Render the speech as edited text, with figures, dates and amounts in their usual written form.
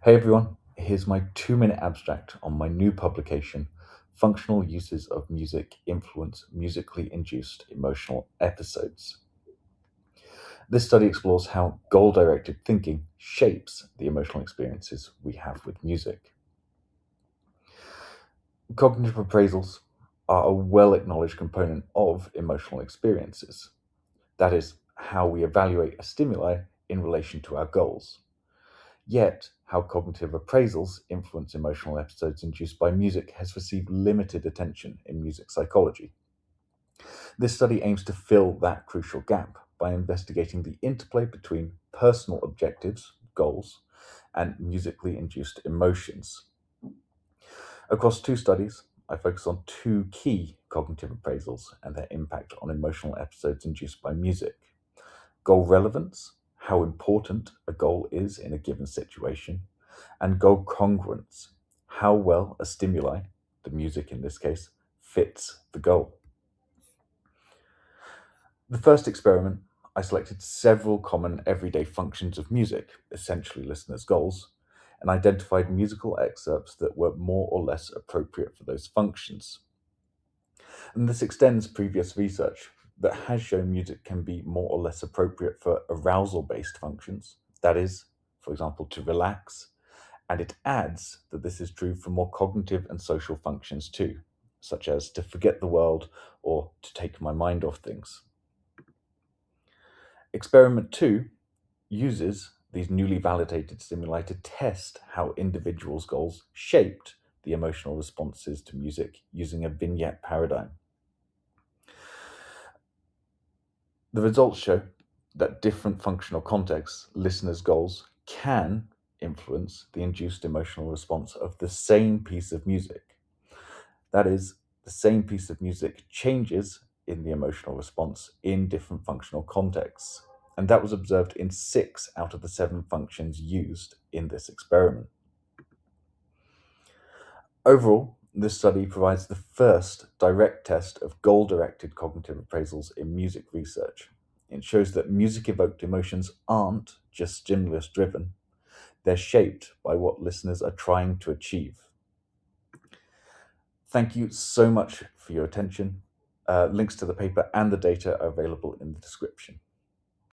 Hey everyone, here's my 2-minute abstract on my new publication, Functional Uses of Music Influence Musically Induced Emotional Episodes. This study explores how goal directed thinking shapes the emotional experiences we have with music. Cognitive appraisals are a well acknowledged component of emotional experiences. That is, how we evaluate a stimuli in relation to our goals. Yet, how cognitive appraisals influence emotional episodes induced by music has received limited attention in music psychology. This study aims to fill that crucial gap by investigating the interplay between personal objectives, goals, and musically induced emotions. Across 2 studies, I focus on 2 key cognitive appraisals and their impact on emotional episodes induced by music. Goal relevance, how important a goal is in a given situation, and goal congruence, how well a stimuli, the music in this case, fits the goal. The first experiment, I selected several common everyday functions of music, essentially listeners' goals, and identified musical excerpts that were more or less appropriate for those functions. And this extends previous research that has shown music can be more or less appropriate for arousal based functions, that is, for example, to relax, and it adds that this is true for more cognitive and social functions too, such as to forget the world or to take my mind off things. Experiment 2 uses these newly validated stimuli to test how individuals' goals shaped the emotional responses to music using a vignette paradigm. The results show that different functional contexts, listeners' goals, can influence the induced emotional response of the same piece of music. That is, the same piece of music changes in the emotional response in different functional contexts. And that was observed in 6 out of the 7 functions used in this experiment. Overall, this study provides the first direct test of goal-directed cognitive appraisals in music research. It shows that music-evoked emotions aren't just stimulus-driven. They're shaped by what listeners are trying to achieve. Thank you so much for your attention. Links to the paper and the data are available in the description.